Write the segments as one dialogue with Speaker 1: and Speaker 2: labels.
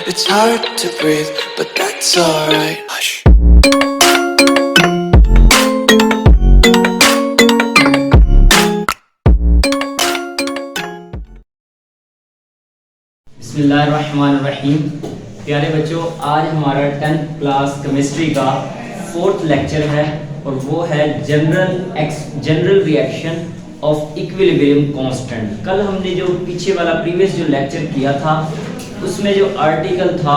Speaker 1: It's hard to breathe, but that's alright. Hush.
Speaker 2: बिस्मिल्लाहिर्रहमानिर्रहीम। प्यारे बच्चों, आज हमारा 10th क्लास केमिस्ट्री का 4th लेक्चर है और वो है general reaction of equilibrium constant. कल हमने जो पीछे वाला प्रीवियस जो लेक्चर किया था उसमें जो आर्टिकल था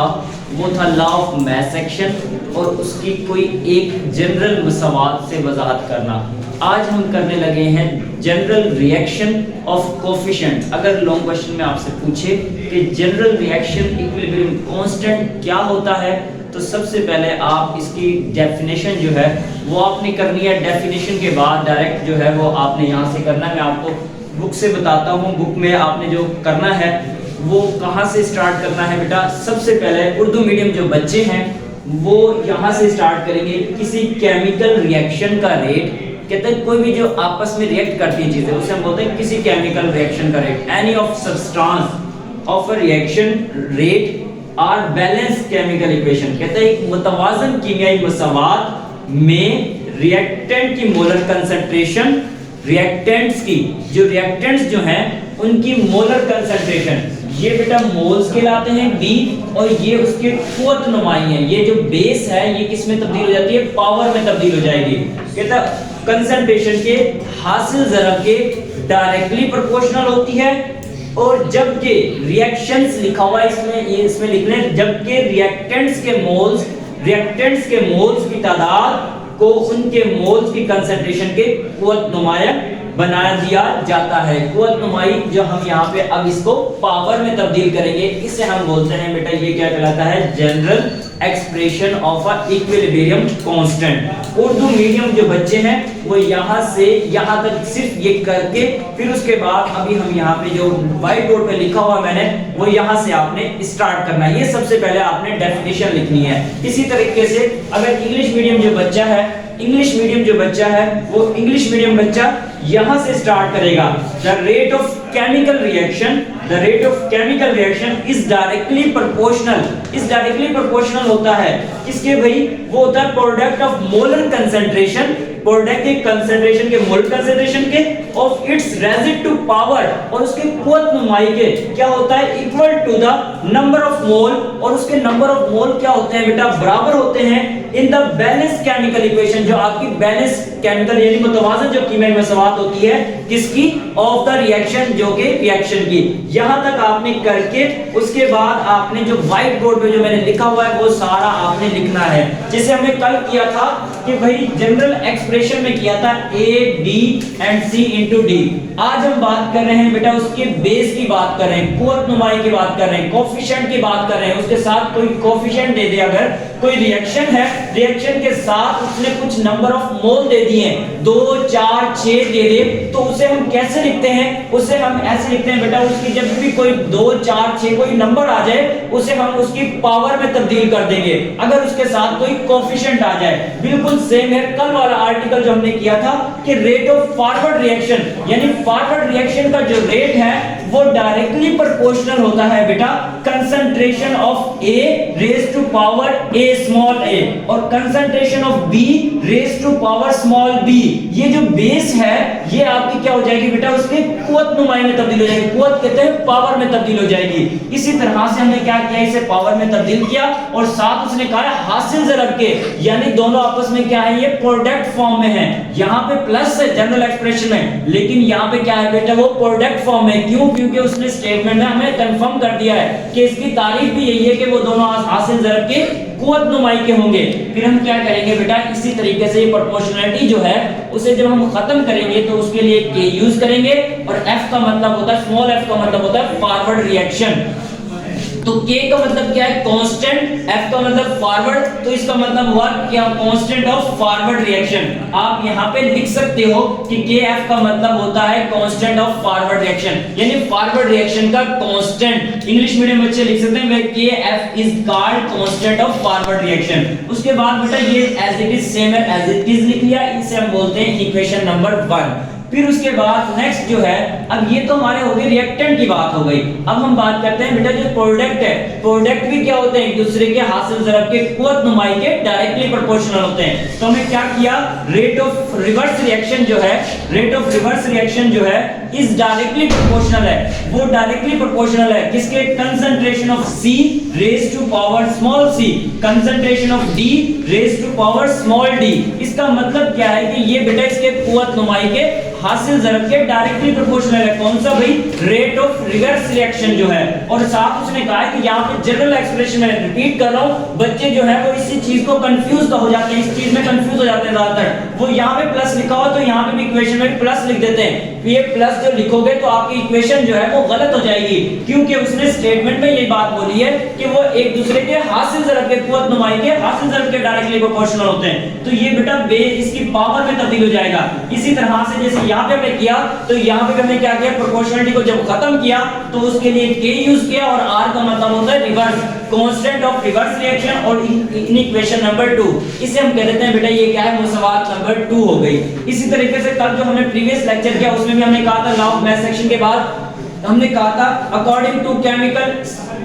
Speaker 2: वो था लॉ ऑफ मास एक्शन और उसकी कोई एक जनरल मसवात से वजाहत करना। आज हम करने लगे हैं जनरल रिएक्शन ऑफ कोफिशिएंट। अगर लॉन्ग क्वेश्चन में आपसे पूछे कि जनरल रिएक्शन इक्विलिब्रियम कांस्टेंट क्या होता है तो सबसे पहले आप इसकी डेफिनेशन जो है वो आपने करनी है। डेफिनेशन के बाद डायरेक्ट जो है वो आपने यहाँ से करना है। मैं आपको बुक से बताता हूँ। बुक में आपने जो करना है वो कहाँ से स्टार्ट करना है बेटा। सबसे पहले उर्दू मीडियम जो बच्चे हैं वो यहाँ से स्टार्ट करेंगे। किसी केमिकल रिएक्शन का रेट, कहते हैं कोई भी जो आपस में रिएक्ट करती है चीजें उसे हम बोलते हैं किसी केमिकल रिएक्शन का rate. Any of substance of a reaction rate are balance chemical equation, कहते हैं एक मुतवाज़न कीमियाई मसवात में रिएक्टेंट की मोलर कंसंट्रेशन, रिएक्टेंट्स की जो रिएक्टेंट्स जो हैं उनकी मोलर कंसंट्रेशन, ये बेटा मोल्स कहलाते हैं बी, और ये उसके कुव्वत नुमाई है। ये जो बेस है ये किस में तब्दील हो जाती है, पावर में तब्दील हो जाएगी। कहता कंसंट्रेशन के हासिल ज़रा के डायरेक्टली प्रोपोर्शनल होती है। और जबकि रिएक्शंस लिखा हुआ है इसमें, ये इसमें लिख लें, जबकि रिएक्टेंट्स के मोल्स की तादाद को उनके मोल्स की कंसंट्रेशन के कुव्वत नुमाया बना दिया जाता है। कुव्वत नुमाई जो हम यहाँ पे अब इसको पावर में तब्दील करेंगे, इसे हम बोलते हैं बेटा, ये क्या कहलाता है, general expression of a equilibrium constant. Urdu medium जो बच्चे हैं वो यहाँ से यहाँ तक सिर्फ ये करके फिर उसके बाद अभी हम यहाँ पे जो व्हाइट बोर्ड पे लिखा हुआ मैंने वो यहाँ से आपने स्टार्ट करना है। ये सबसे पहले आपने डेफिनेशन लिखनी है। इसी तरीके से अगर इंग्लिश मीडियम जो बच्चा है वो इंग्लिश मीडियम बच्चा यहां से स्टार्ट करेगा। The rate of chemical reaction is directly proportional होता है किसके भाई, वो होता है product of molar concentration, product के कंसंट्रेशन के मोलर कंसंट्रेशन के ऑफ इट्स रेसिड्यू पावर, और उसके कुव्वत नुमाई के क्या होता है, equal to the number of mole, और उसके नंबर ऑफ मोल क्या होते हैं बेटा, बराबर होते हैं in the balance chemical equation, जो आपकी बैलेंस केमिकल यानी मुतवाज़न जो कीमियाई मसवात होती है किसकी, ऑफ द रिएक्शन, जो के रिएक्शन की। यहां तक आपने करके उसके बाद आपने जो व्हाइट बोर्ड पे जो मैंने लिखा हुआ है वो सारा आपने लिखना है, जिसे हमने कल किया था कि भाई जनरल एक्सप्रेशन में किया था A, D and C into D। आज हम बात कर रहे हैं बेटा उसके बेस की बात कर रहे हैं, कुव्वत नुमाई की बात कर रहे हैं, कोफिशिएंट की बात कर रहे हैं। उसके साथ कोई कोफिशिएंट दे दे, अगर कोई रिएक्शन है, रिएक्शन के साथ उसने कुछ नंबर ऑफ मोल दे दिए 2, 4, 6 दे दे, तो उसे हम कैसे लिखते हैं, उसे हम ऐसे लिखते हैं बेटा, उसकी जब भी कोई 2, 4, 6 कोई नंबर आ जाए उसे हम उसकी पावर में तब्दील कर देंगे अगर उसके साथ कोई कोफिशिएंट आ जाए। बिल्कुल सेम है कल वाला आर्टिकल जो हमने किया था कि रेट ऑफ फॉरवर्ड रिएक्शन, यानी फॉरवर्ड रिएक्शन का जो रेट है वो डायरेक्टली प्रोपोर्शनल होता है बेटा concentration of A raise to power A small a और concentration of B raise to power small b। ये जो बेस है ये आपकी क्या हो जाएगी बेटा, उसके कुव्वत नुमाई में तब्दील हो जाएगी। कुव्वत कहते हैं पावर में तब्दील हो जाएगी। इसी तरह से हमने क्या किया, इसे पावर में तब्दील किया और साथ उसने कहा है हासिल ज़रब के, यानी दोनों आपस में क्या है, ये प्रोडक्ट फॉर्म में है। यहाँ पे प्लस है जनरल एक्सप्रेशन में, लेकिन यहाँ पे क्या है बेटा, वो प्रोडक्ट फॉर्म में। क्यों, क्योंकि उसने स्टेटमेंट में हमें कंफर्म कर दिया है कि इसकी तारीफ भी यही है कि वो दोनों हासिल ज़रब के कुव्वत नुमाई के होंगे। फिर हम क्या करेंगे बेटा, इसी तरीके से ये प्रोपोर्शनलिटी जो है उसे जब हम खत्म करेंगे तो उसके लिए के यूज करेंगे, और एफ का मतलब होता है, स्मॉल एफ का मतलब होता है फॉरवर्ड रिएक्शन। तो K का मतलब क्या है, कांस्टेंट, F का मतलब फॉरवर्ड, तो इसका मतलब हुआ क्या, कांस्टेंट ऑफ फॉरवर्ड रिएक्शन। आप यहाँ पे लिख सकते हो कि KF का मतलब होता है कांस्टेंट ऑफ फॉरवर्ड रिएक्शन, यानी फॉरवर्ड रिएक्शन का कांस्टेंट। इंग्लिश मीडियम बच्चे लिख सकते हैं KF is called constant of forward reaction. उसके बाद बेटा ये एज इट इज सेम है, एज इट इज लिख लिया, इसे हम बोलते हैं इक्वेशन नंबर 1। फिर उसके बाद नेक्स्ट जो है, अब ये तो हमारे हो गए रिएक्टेंट की बात हो गई। अब हम बात करते हैं बेटा जो प्रोडक्ट है, प्रोडक्ट भी क्या होते हैं, एक दूसरे के हासिल ज़रब के कुव्वत नुमाई के डायरेक्टली प्रोपोर्शनल होते हैं। तो हमें क्या किया, रेट ऑफ रिवर्स रिएक्शन जो है, रेट ऑफ रिवर्स रिएक्शन जो है इस डायरेक्टली प्रोपोर्शनल है, वो डायरेक्टली प्रोपोर्शनल है किसके, concentration of C raise to power small c, concentration of D raise to power small d। इसका मतलब क्या है कि ये बेटा इसके कुव्वत नुमाई के हासिल ज़रब के डायरेक्टली प्रोपोर्शनल है। कौन सा भाई, रेट ऑफ रिवर्स रिएक्शन जो है। और साथ उसने कहा है कि यहाँ पे जनरल एक्सप्रेशन में रिपीट कर रहा हूँ, बच्चे जो है वो इसी चीज को कंफ्यूज हो जाते हैं, इस चीज में कंफ्यूज हो जाते हैं ज्यादातर। वो यहाँ पे प्लस लिखा हो तो यहाँ पे भी इक्वेशन में प्लस लिख देते हैं, ये प्लस जो लिखोगे तो आपकी इक्वेशन जो है वो गलत हो जाएगी, क्योंकि उसने स्टेटमेंट में ये बात बोली है कि वो एक दूसरे के हासिल ज़रब के कुव्वत नुमाई के हासिल ज़रब के डायरेक्टली प्रोपोर्शनल होते हैं। तो ये बेटा इसकी पावर में तब्दील हो जाएगा। इसी तरह से जैसे यहाँ पे हमने किया, तो यहाँ पे हमने क्या किया, प्रोपोर्शनलिटी को जब खत्म किया तो उसके लिए K यूज किया, और R का मतलब होता है reverse, constant of reverse reaction. और इन इक्वेशन नंबर 2 इसे हम कह देते हैं बेटा ये क्या है, मुसावात नंबर 2 हो गई। इसी तरीके से कल जो हमने प्रीवियस लेक्चर किया उसमें भी हमने कहा था लॉ ऑफ मास सेक्शन के बाद हमने कहा था अकॉर्डिंग टू केमिकल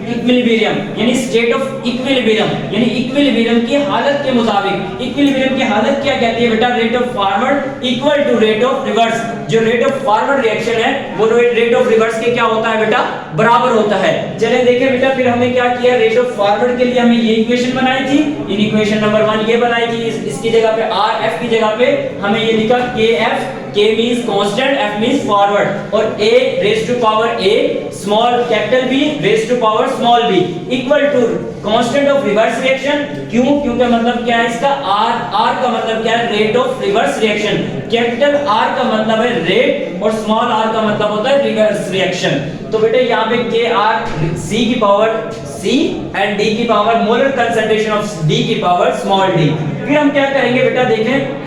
Speaker 2: इक्विलिब्रियम, यानी स्टेट ऑफ इक्विलिब्रियम, यानी इक्विलिब्रियम की हालत के मुताबिक, इक्विलिब्रियम की हालत क्या कहती है बेटा, rate of forward equal to rate of reverse. जो रेट ऑफ फॉरवर्ड रिएक्शन है वो रेट ऑफ रिवर्स के क्या होता है बेटा, बराबर होता है। चलिए देखें बेटा, फिर हमने क्या किया, रेट ऑफ फॉरवर्ड के लिए हमें ये इक्वेशन बनाई थी, इन इक्वेशन नंबर 1 ये बनाई थी, इसकी जगह पे R, F की जगह पे हमें ये लिखा KF, K means constant, F means forward, और A raised to power A, small capital B raised to power small b equal to constant of reverse reaction। क्यों, क्योंकि मतलब क्या है इसका, R का मतलब क्या है, rate of reverse reaction. Capital R का मतलब है रेट और स्मॉल r का मतलब होता है रिवर्स रिएक्शन। तो बेटे यहाँ पे K R C की पावर C एंड D की power molar concentration of D की पावर स्मॉल d। फिर हम क्या करेंगे बेटा, देखें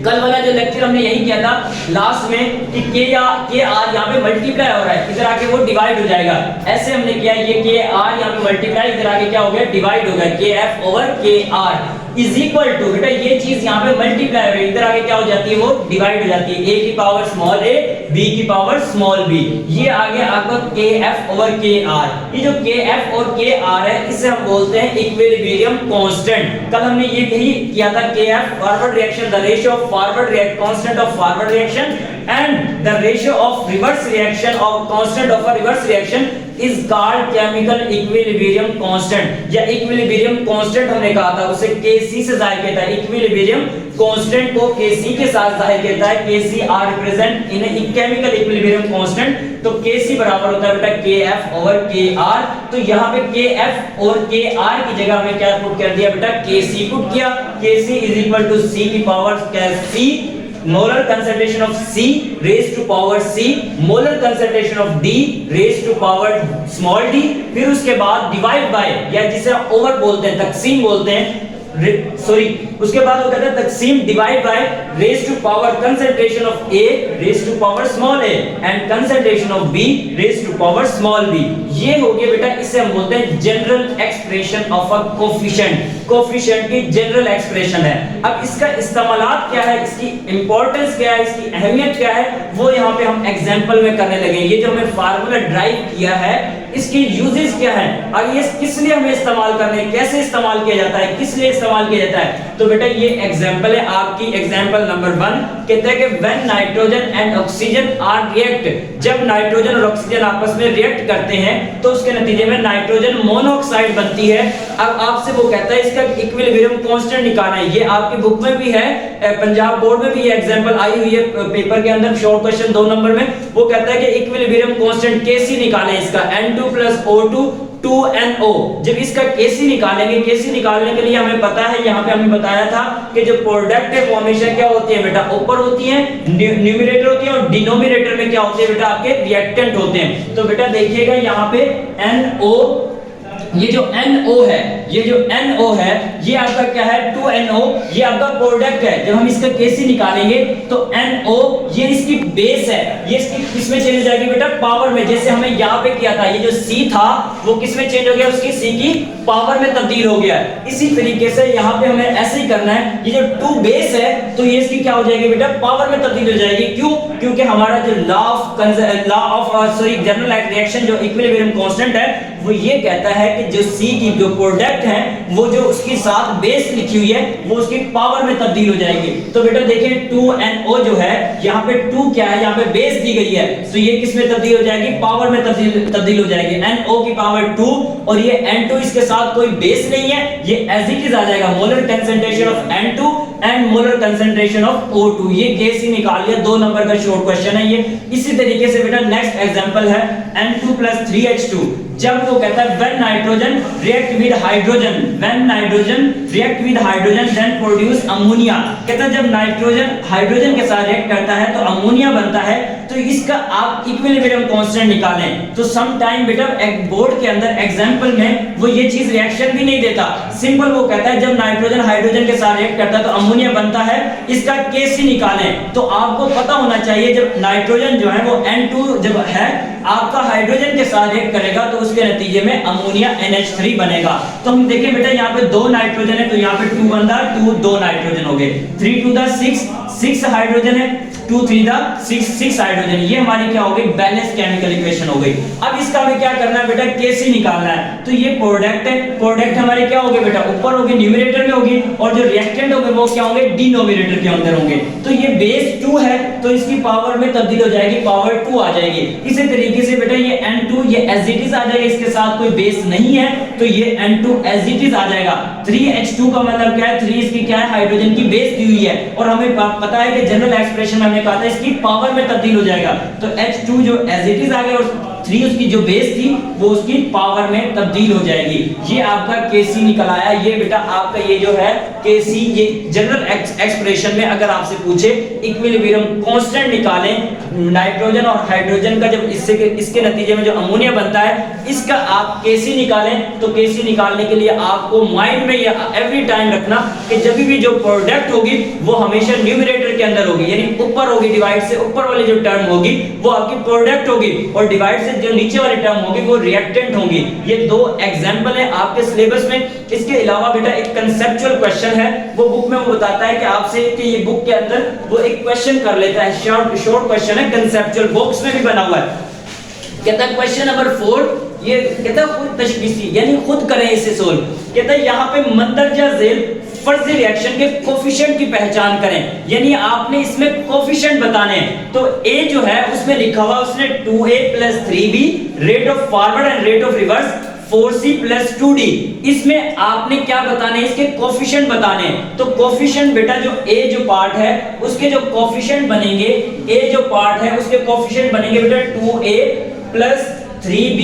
Speaker 2: कल वाला जो लेक्चर हमने यही किया था लास्ट में कि K R यहाँ पे मल्टीप्लाई हो रहा है, इधर आके वो डिवाइड हो जाएगा। ऐसे हमने किया, ये K R यहाँ पे मल्टीप्लाई, इधर आके क्या हो गया, डिवाइड हो गया, K F over K R is equal to, बेटा ये चीज यहाँ पे मल्टीप्लाई हो रही है, इधर आके क्या हो जाती है, वो डिवाइड हो जाती है, A की पावर स्मॉल a, B की पावर स्मॉल b। ये आ गया आपका K F over K R। ये जो K F और K R है इसे हम बोलते हैं इक्विलिब्रियम कांस्टेंट। कल हमने ये यही किया था, K F forward reaction, the ratio of forward constant of forward reaction and the ratio of reverse reaction और constant of a reverse reaction is called chemical equilibrium constant, या equilibrium constant हमने कहा था, उसे Kc से जाहिर किया था। equilibrium constant को Kc के साथ जाहिर किया है, Kc are represent in a chemical equilibrium constant। तो Kc बराबर होता है बेटा Kf ओवर Kr। तो यहाँ पे Kf और Kr की जगह हमें क्या पुट कर दिया बेटा, Kc पुट किया। Kc is equal to C की power C, molar concentration of C raised to power C, molar concentration of D raised to power small d। फिर उसके बाद डिवाइड बाय, या जिसे ओवर बोलते हैं, तकसीम बोलते हैं, सॉरी, उसके बाद वो कहता है तकसीम divide by raise to power concentration of A raise to power small a and concentration of B raise to power small b। ये हो गया बेटा, इसे हम बोलते हैं general expression of a coefficient. Coefficient की जनरल एक्सप्रेशन है। अब इसका इस्तेमालात क्या है, इसकी इंपॉर्टेंस क्या है, इसकी अहमियत क्या है, वो यहाँ पे हम एग्जांपल में करने लगे। ये जो हमने फार्मूला ड्राइव किया है इसके यूजेस क्या है, और ये किस लिए हमें इस्तेमाल करने, कैसे इस्तेमाल किया जाता है, किस लिए इस्तेमाल किया जाता है। तो बेटा ये एग्जांपल है आपकी, एग्जांपल नंबर 1 कहता है कि when nitrogen and oxygen are react, जब नाइट्रोजन और ऑक्सीजन आपस में रिएक्ट करते हैं तो उसके नतीजे में नाइट्रोजन मोनोऑक्साइड बनती है। अब आपसे वो कहता है इसका इक्विलिब्रियम कांस्टेंट निकालना है। ये आपकी बुक में भी है, पंजाब बोर्ड में भी ये एग्जांपल आई हुई है पेपर के अंदर, शॉर्ट क्वेश्चन 2 नंबर में। वो कहता है कि इक्विलिब्रियम कांस्टेंट Kc निकालें, इसका N2 + O2 2NO। जब इसका Kc निकालेंगे, Kc निकालने के लिए हमें पता है, यहाँ पे हमने बताया था कि जो प्रोडक्ट है वो हमेशा क्या होती है बेटा, ऊपर होती है, न्यूमरेटर होती है, और डिनोमिनेटर में क्या होते हैं बेटा, आपके रिएक्टेंट होते हैं। तो बेटा देखिएगा यहाँ पे NO ये जो NO है, ये जो NO है, ये आपका क्या है 2NO, ये आपका प्रोडक्ट है। जब हम इसका Kc निकालेंगे तो NO ये इसकी बेस है, ये इसकी किसमें चेंज हो जाएगी बेटा, पावर में। जैसे हमें यहाँ पे किया था, ये जो C था वो किसमें चेंज हो गया, उसकी C की पावर में तब्दील हो गया है। इसी तरीके से यहाँ पे हमें ऐसे ही करना है, ये जो 2 बेस है तो ये इसकी क्या हो जाएगी बेटा, पावर में तब्दील हो जाएगी। क्यों? क्योंकि हमारा जो लॉ ऑफ जनरल रिएक्शन जो इक्विलिब्रियम कांस्टेंट है वो ये कहता है कि जो C की जो प्रोडक्ट है वो जो उसके साथ बेस लिखी हुई है वो उसकी पावर में तब्दील हो जाएगी। तो बेटा देखिए 2NO जो है, यहाँ पे 2 क्या है, यहाँ पे बेस दी गई है, तो ये किस में तब्दील हो जाएगी, पावर में तब्दील हो जाएगी। NO की पावर 2 और ये N2 इसके साथ कोई बेस नहीं है, ये एज इट इज आ जाएगा molar concentration of N2 and molar concentration of O2। ये Kc निकाल लिया, 2 नंबर का शॉर्ट क्वेश्चन है ये। इसी तरीके से बेटा नेक्स्ट एग्जांपल है N2 + 3H2। जब वो कहता है when nitrogen react with hydrogen, when nitrogen react with hydrogen then produce ammonia. कहता है जब नाइट्रोजन हाइड्रोजन के साथ रिएक्ट करता है तो अमोनिया बनता है, तो इसका आप इक्विलिब्रियम कांस्टेंट निकालें। तो सम टाइम बेटा एक बोर्ड के अंदर एग्जांपल में वो ये चीज रिएक्शन भी नहीं देता, सिंपल वो कहता है जब नाइट्रोजन हाइड्रोजन के साथ रिएक्ट करता है तो अमोनिया बनता है, इसका Kc निकालें। तो आपको पता होना चाहिए जब नाइट्रोजन जो है वो N2 जब है आपका हाइड्रोजन के साथ रिएक्ट करेगा तो उसके नतीजे में अमोनिया NH3 बनेगा। तो हम देखिए बेटा यहाँ पे 2 नाइट्रोजन है तो यहाँ पे 2 बनता है, 2 नाइट्रोजन हो गए, 3 2 द 6 हाइड्रोजन है, 2 3 द 6 हाइड्रोजन। ये हमारी क्या हो गई, बैलेंस केमिकल इक्वेशन हो गई। अब इसका हमें क्या करना है बेटा, Kc निकालना है। तो ये प्रोडक्ट है, प्रोडक्ट हमारे क्या होंगे बेटा, ऊपर होगी न्यूमरेटर में होगी, और जो रिएक्टेंट होंगे वो क्या होंगे, डिनोमिनेटर के अंदर होंगे। तो ये बेस 2 है तो इसकी पावर में तब्दील हो जाएगी, पावर 2 आ जाएगी। इसी तरीके से बेटा ये N2 ये एज इट इज आ जाएगा, इसके साथ कोई बेस नहीं है तो ये N2 एज इट इज आ जाएगा। 3H2 का मतलब क्या है, 3 इसकी क्या है, हाइड्रोजन की बेस दी हुई है, और हमें पता है कि जनरल एक्सप्रेशन में हमने कहा था इसकी पावर में तब्दील हो जाएगा। तो H2 जो एज इट इज आ गया और 3 उसकी जो बेस थी वो उसकी पावर में तब्दील हो जाएगी। ये आपका Kc निकल आया। ये बेटा आपका ये जो है Kc, ये जनरल एक्सप्रेशन में अगर आपसे पूछे इक्विलिब्रियम कांस्टेंट निकालें नाइट्रोजन और हाइड्रोजन का, जब इसके नतीजे में जो अमोनिया बनता है इसका आप Kc निकालें, तो Kc निकालने के लिए आपको माइंड में ये एवरी टाइम रखना कि जब भी जो प्रोडक्ट होगी वो हमेशा न्यूमरेटर के अंदर होगी, यानी ऊपर होगी, डिवाइड से ऊपर वाली जो टर्म होगी वो आपकी प्रोडक्ट होगी, और डिवाइड से जो नीचे वाली टर्म होगी वो रिएक्टेंट होंगी। ये 2 एग्जांपल है आपके सिलेबस में। इसके अलावा बेटा एक कंसेप्चुअल क्वेश्चन है, वो बुक में वो बताता है कि आपसे कि ये बुक के अंदर वो एक क्वेश्चन कर लेता है, शॉर्ट क्वेश्चन है, कंसेप्चुअल बॉक्स में भी बना हुआ है। कहता है क्वेश्चन नंबर 4, ये कहता है खुद तशखीसी, यानी खुद करें इसे सोल्व। कहता है यहाँ पे मंदरजा झेल फर्जी रिएक्शन के कोफिशिएंट की पहचान करें, यानी आपने इसमें कोफिशिएंट बताने हैं। तो A जो है उसमें लिखा हुआ उसने 2A + 3B rate of forward and rate of reverse 4C + 2D। इसमें आपने क्या बताने हैं, इसके कोफिशिएंट बताने हैं। तो कोफिशिएंट बेटा जो A जो पार्ट है उसके जो कोफिशिएंट बनेंगे, A जो पार्ट है उसके कोफिशिएंट बनेंगे बेटा 2A + 3B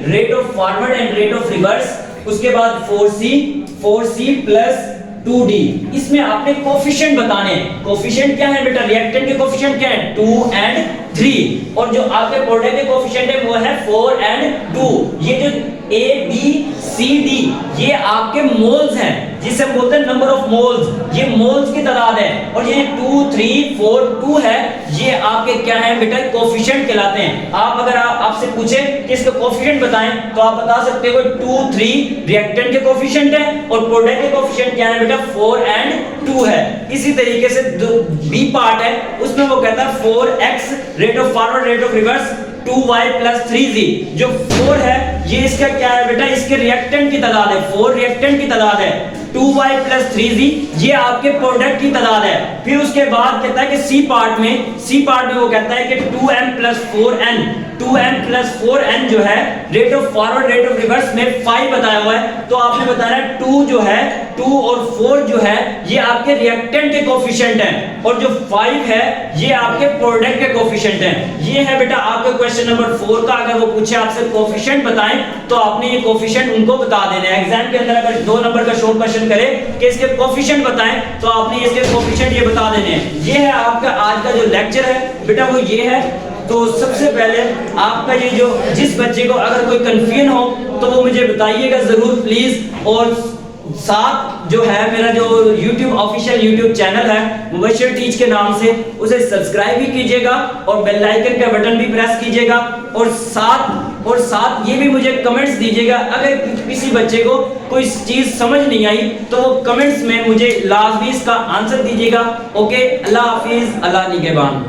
Speaker 2: rate of forward and rate of reverse, उसके बाद 4C + 2D। इसमें आपने कोफिशिएंट बताने हैं। कोफिशिएंट क्या है बेटा, रिएक्टेंट के कोफिशिएंट क्या है 2 और 3, और जो आपके प्रोडक्ट के कोफिशिएंट है वो है 4 और 2। ये जो A B C D ये आपके मोल्स हैं, जिसे हम बोलते हैं नंबर ऑफ मोल्स, ये मोल्स की तादाद है, और ये 2 3 4 2 है, ये आपके क्या है बेटा, कोफिशिएंट कहलाते हैं। आप अगर आपसे पूछे कि इसका कोफिशिएंट बताएं तो आप बता सकते हो 2 3 रिएक्टेंट के कोफिशिएंट है, और प्रोडक्ट के कोफिशिएंट क्या है बेटा 4 और 2 है। इसी तरीके से बी पार्ट है उसमें वो कहता है 4x rate of forward rate of reverse 2y + 3z। जो 4 है ये इसका क्या है बेटा, इसके रिएक्टेंट की तादाद है, 4 रिएक्टेंट की तादाद है, 2y + 3z ये आपके प्रोडक्ट की तादाद है। फिर उसके बाद कहता है कि सी पार्ट में वो कहता है कि 2m + 4n 2m + 4n जो है rate of forward rate of reverse में 5 बताया हुआ है। तो आपने बताना है 2 जो है 2 और 4 जो है ये आपके रिएक्टेंट के कोफिशिएंट हैं, और जो 5 है ये आपके प्रोडक्ट के कोफिशिएंट हैं। ये है बेटा आपका क्वेश्चन नंबर 4 का। अगर वो पूछे आपसे कोफिशिएंट बताएं तो आपने ये कोफिशिएंट उनको बता देना है। एग्जाम के अंदर अगर 2 नंबर का शॉर्ट क्वेश्चन करे कि इसके कोफिशिएंट बताएं तो आपने इसके कोफिशिएंट ये बता देने हैं। ये है आपका आज का जो लेक्चर है बेटा वो ये है। तो सबसे पहले आपका ये जो जिस बच्चे को अगर कोई कंफ्यूजन हो तो वो मुझे बताइएगा जरूर प्लीज। और साथ जो है मेरा जो YouTube ऑफिशियल YouTube चैनल है मुबश्शिर टीच के नाम से, उसे सब्सक्राइब भी कीजिएगा और बेल आइकन का बटन भी प्रेस कीजिएगा। और साथ ये भी मुझे कमेंट्स दीजिएगा, अगर किसी बच्चे को कोई चीज समझ नहीं आई तो वो कमेंट्स में मुझे लाजमी इसका आंसर दीजिएगा। ओके, अल्लाह हाफिज, अल्लाह निगहबान।